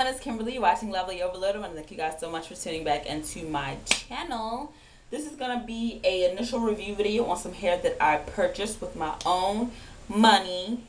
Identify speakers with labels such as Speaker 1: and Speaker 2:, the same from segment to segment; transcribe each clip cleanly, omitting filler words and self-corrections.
Speaker 1: It's Kimberly watching Lovely Overload. I want to thank you guys so much for tuning back into my channel. This is going to be an initial review video on some hair that I purchased with my own money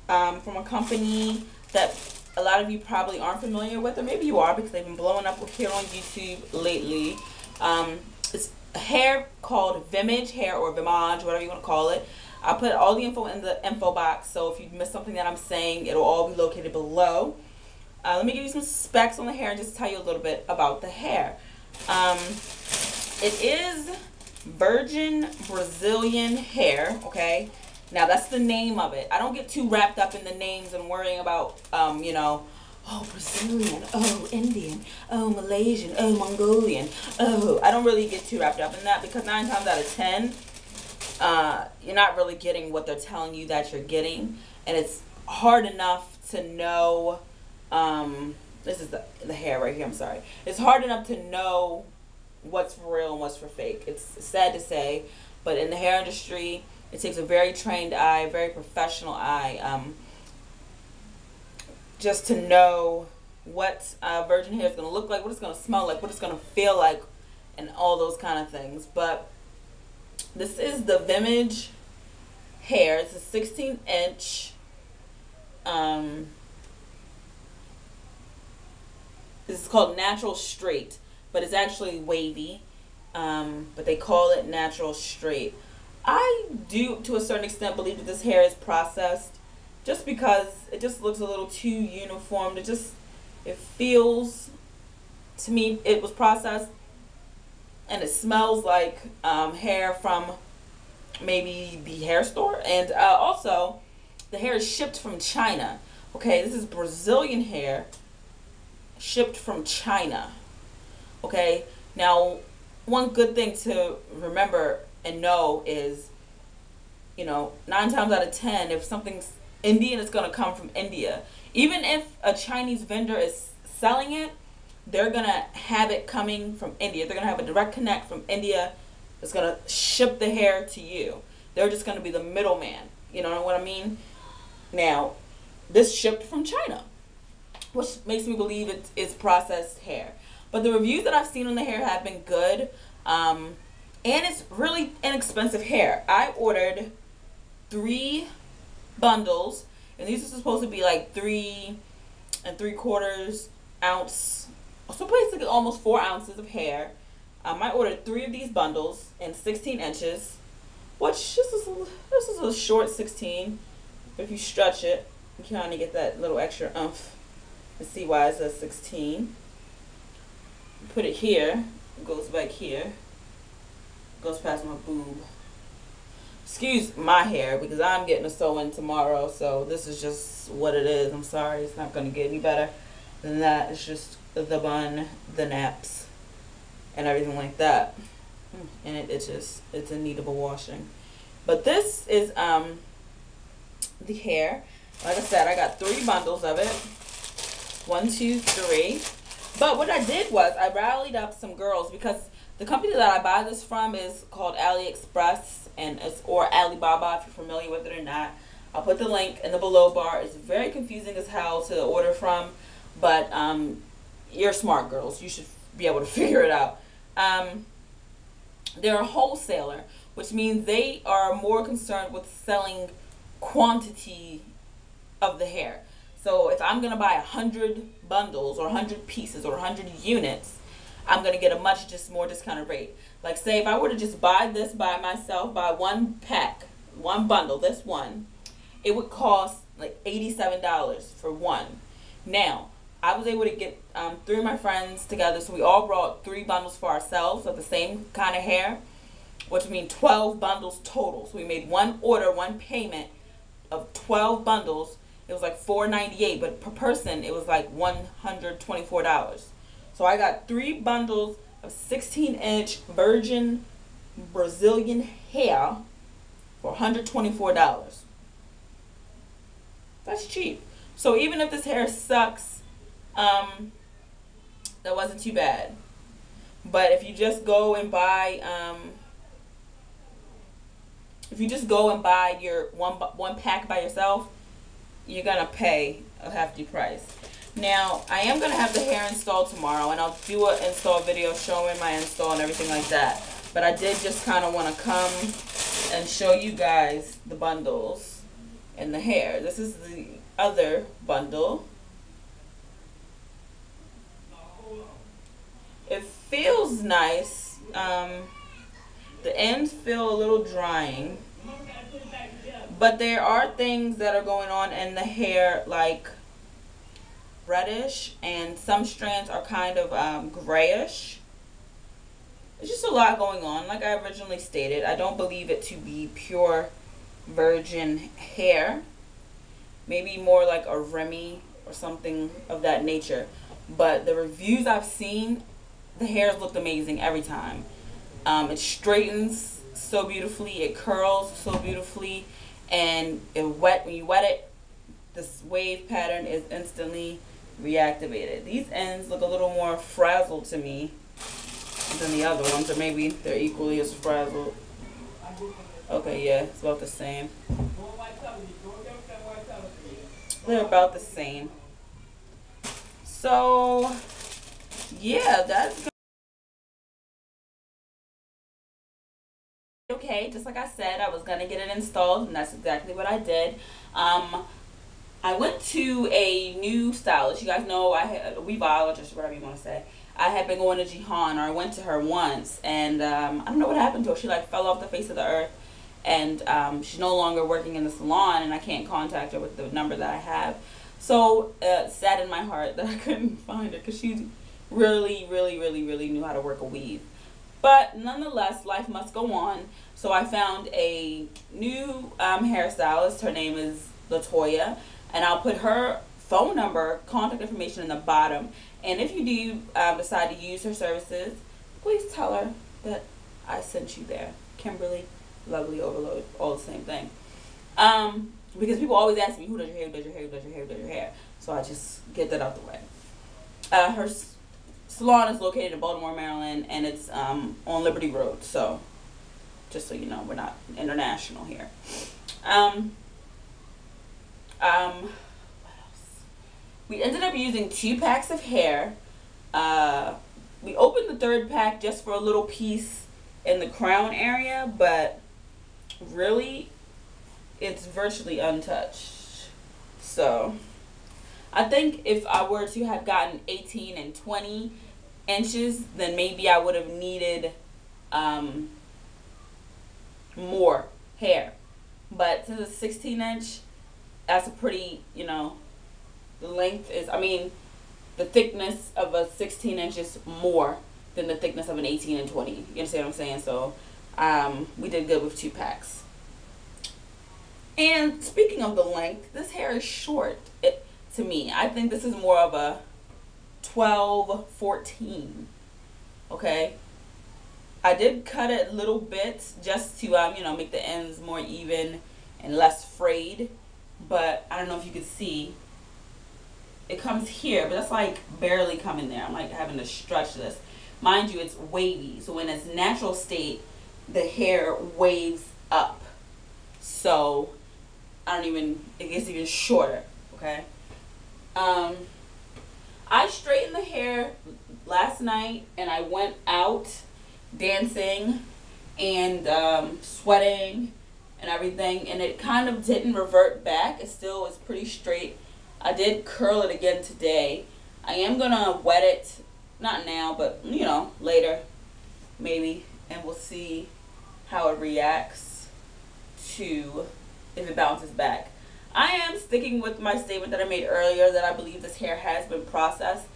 Speaker 1: from a company that a lot of you probably aren't familiar with, or maybe you are because they've been blowing up here on YouTube lately. It's hair called Vimage hair, or Vimage, whatever you want to call it. I'll put all the info in the info box, so if you miss something that I'm saying, it'll all be located below. Let me give you some specs on the hair and just tell you a little bit about the hair. It is virgin Brazilian hair, okay? Now, that's the name of it. I don't get too wrapped up in the names and worrying about, you know, oh, Brazilian, oh, Indian, oh, Malaysian, oh, Mongolian, oh. I don't really get too wrapped up in that because 9 times out of 10, you're not really getting what they're telling you that you're getting. And it's hard enough to know... this is the hair right here, I'm sorry. It's hard enough to know what's for real and what's for fake. It's sad to say, but in the hair industry, it takes a very trained eye, a very professional eye, just to know what virgin hair is going to look like, what it's going to smell like, what it's going to feel like, and all those kind of things. But this is the Vimage hair. It's a 16-inch, this is called natural straight, but it's actually wavy. But they call it natural straight. I do, to a certain extent, believe that this hair is processed, just because it just looks a little too uniform. It feels, to me, it was processed, and it smells like hair from maybe the hair store. And also, the hair is shipped from China. Okay, this is Brazilian hair, shipped from China. Okay, now one good thing to remember and know is, you know, 9 times out of 10, if something's Indian, it's going to come from India. Even if a Chinese vendor is selling it, they're going to have it coming from India. They're going to have a direct connect from India that's going to ship the hair to you. They're just going to be the middleman. You know what I mean? Now, this shipped from China, which makes me believe it's processed hair. But the reviews that I've seen on the hair have been good. And it's really inexpensive hair. I ordered 3 bundles, and these are supposed to be like 3 3/4 ounce, so basically almost 4 ounces of hair. I ordered 3 of these bundles in 16 inches, which this is a short 16. But if you stretch it, you kind of get that little extra oomph. And see why it says 16. Put it here. It goes back here. Goes past my boob. Excuse my hair because I'm getting a sew-in tomorrow, so this is just what it is. I'm sorry, it's not going to get any better than that. It's just the bun, the naps, and everything like that. And it's in need of a washing. But this is the hair. Like I said, I got 3 bundles of it. 1, 2, 3. But what I did was I rallied up some girls, because the company that I buy this from is called AliExpress, or Alibaba, if you're familiar with it or not. I'll put the link in the below bar. It's very confusing as hell to order from, but you're smart girls. You should be able to figure it out. They're a wholesaler, which means they are more concerned with selling quantity of the hair. So if I'm going to buy 100 bundles or 100 pieces or 100 units, I'm going to get a more discounted rate. Like, say if I were to just buy this by myself, buy 1 pack, 1 bundle, this one, it would cost like $87 for one. Now, I was able to get 3 of my friends together, so we all brought 3 bundles for ourselves of the same kind of hair, which means 12 bundles total. So we made 1 order, 1 payment of 12 bundles. It was like $4.98, but per person it was like $124. So I got 3 bundles of 16-inch virgin Brazilian hair for $124. That's cheap. So even if this hair sucks, that wasn't too bad. But if you just go and buy your one pack by yourself, you're gonna pay a hefty price. Now, I am going to have the hair installed tomorrow, and I'll do an install video showing my install and everything like that. But I did just kind of want to come and show you guys the bundles and the hair. This is the other bundle. It feels nice. The ends feel a little drying. But there are things that are going on in the hair, like reddish, and some strands are kind of grayish. There's just a lot going on. Like I originally stated, I don't believe it to be pure virgin hair. Maybe more like a Remy or something of that nature. But the reviews I've seen, the hairs looked amazing every time. It straightens so beautifully, it curls so beautifully, and when you wet it, this wave pattern is instantly reactivated. These ends look a little more frazzled to me than the other ones, or maybe they're equally as frazzled. Okay, yeah, it's about the same. They're about the same. So, yeah, that's okay. Just like I said, I was gonna get it installed, and that's exactly what I did. I went to a new stylist. You guys know I had a weaveologist, whatever you want to say. I had been going to Jihan, or I went to her once, and I don't know what happened to her. She like fell off the face of the earth, and she's no longer working in the salon, and I can't contact her with the number that I have. So sad in my heart that I couldn't find her, because she really knew how to work a weave. But nonetheless, life must go on. So I found a new hairstylist. Her name is Latoya, and I'll put her phone number, contact information in the bottom. And if you do decide to use her services, please tell her that I sent you there. Kimberly, LovelyOverload, all the same thing. Because people always ask me, who does your hair, who does your hair, who does your hair, who does your hair. So I just get that out the way. Her salon is located in Baltimore, Maryland, and it's on Liberty Road. So just so you know, we're not international here. What else? We ended up using 2 packs of hair. We opened the 3rd pack just for a little piece in the crown area, but really it's virtually untouched. So I think if I were to have gotten 18 and 20 inches, then maybe I would have needed more hair. But since it's 16-inch, that's a pretty, you know, the length is, I mean, the thickness of a 16-inch is more than the thickness of an 18 and 20. You understand what I'm saying? So we did good with 2 packs. And speaking of the length, this hair is short to me. I think this is more of a 12, 14. Okay? I did cut it little bits just to, you know, make the ends more even and less frayed. But I don't know if you can see. It comes here, but that's like barely coming there. I'm like having to stretch this. Mind you, it's wavy. So in its natural state, the hair waves up. So it gets even shorter, okay? I straightened the hair last night, and I went out dancing and sweating and everything, and it kind of didn't revert back. It still is pretty straight. I did curl it again today. I am gonna wet it, not now, but you know, later maybe, and we'll see how it reacts to if it bounces back. I am sticking with my statement that I made earlier that I believe this hair has been processed,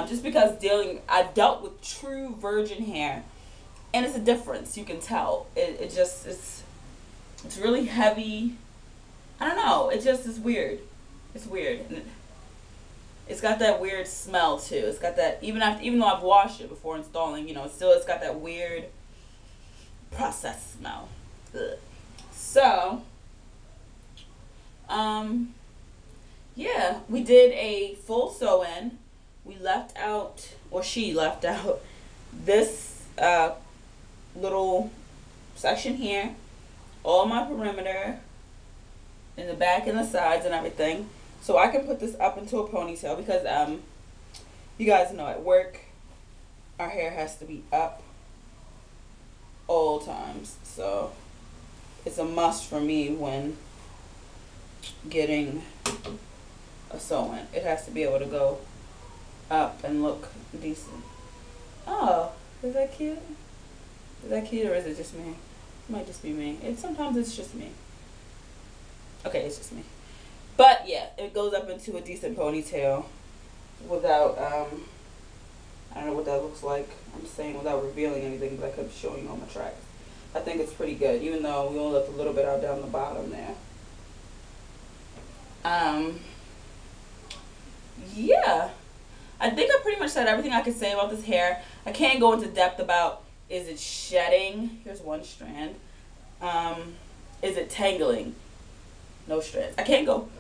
Speaker 1: just because I've dealt with true virgin hair, and it's a difference. You can tell. It's really heavy. I don't know. It just is weird. It's weird. And it's got that weird smell too. It's got that, even though I've washed it before installing, you know, it's got that weird processed smell. Ugh. So, yeah, we did a full sew-in. We left out, or she left out, this little section here, all my perimeter, in the back and the sides and everything. So I can put this up into a ponytail because you guys know at work our hair has to be up all times. So it's a must for me when getting a sew-in. It has to be able to go up and look decent. Oh, is that cute? Is that cute or is it just me? It might just be me. Sometimes it's just me. Okay, it's just me. But yeah, it goes up into a decent ponytail without, I don't know what that looks like. I'm saying without revealing anything, but I kept showing you on my tracks. I think it's pretty good, even though we only left a little bit out down the bottom there. Yeah. I think I pretty much said everything I could say about this hair. I can't go into depth about, is it shedding? Here's one strand. Is it tangling? No strands. I can't go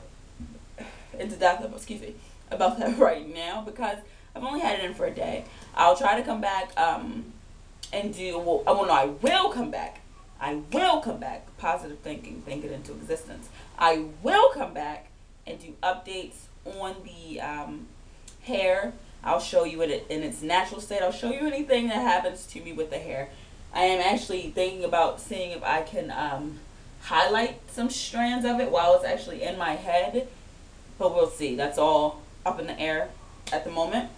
Speaker 1: into depth about that right now because I've only had it in for a day. I'll try to come back and do, well, no, I will come back. I will come back. Positive thinking, think it into existence. I will come back and do updates on the hair. I'll show you it in its natural state. I'll show you anything that happens to me with the hair. I am actually thinking about seeing if I can highlight some strands of it while it's actually in my head, but we'll see. That's all up in the air at the moment.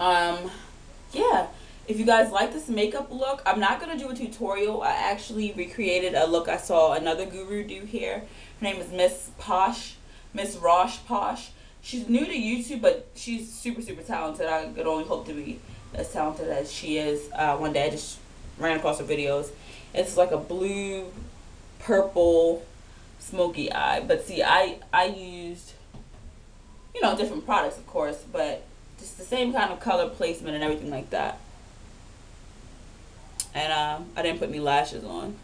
Speaker 1: Yeah, if you guys like this makeup look, I'm not gonna do a tutorial. I actually recreated a look I saw another guru do here. Her name is Miss Rosh Posh. She's new to YouTube, but she's super talented. I could only hope to be as talented as she is. One day I just ran across her videos. It's like a blue, purple, smoky eye. But see, I used, you know, different products, of course, but just the same kind of color placement and everything like that. And I didn't put any lashes on.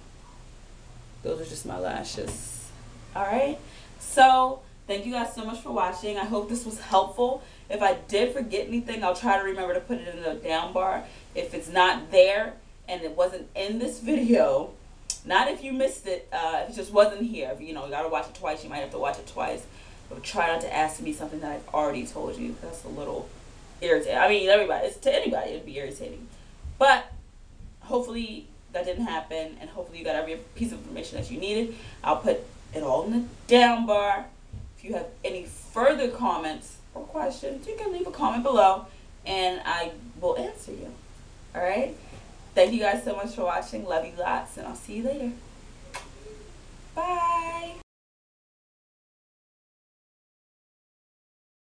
Speaker 1: Those are just my lashes. Alright, so thank you guys so much for watching. I hope this was helpful. If I did forget anything, I'll try to remember to put it in the down bar. If it's not there and it wasn't in this video, not if you missed it, if it just wasn't here, if you know, you gotta watch it twice, you might have to watch it twice. But try not to ask me something that I've already told you. That's a little irritating. I mean, to anybody, it'd be irritating. But hopefully that didn't happen, and hopefully you got every piece of information that you needed. I'll put it all in the down bar. If you have any further comments or questions, you can leave a comment below and I will answer you. Alright? Thank you guys so much for watching. Love you lots, and I'll see you later.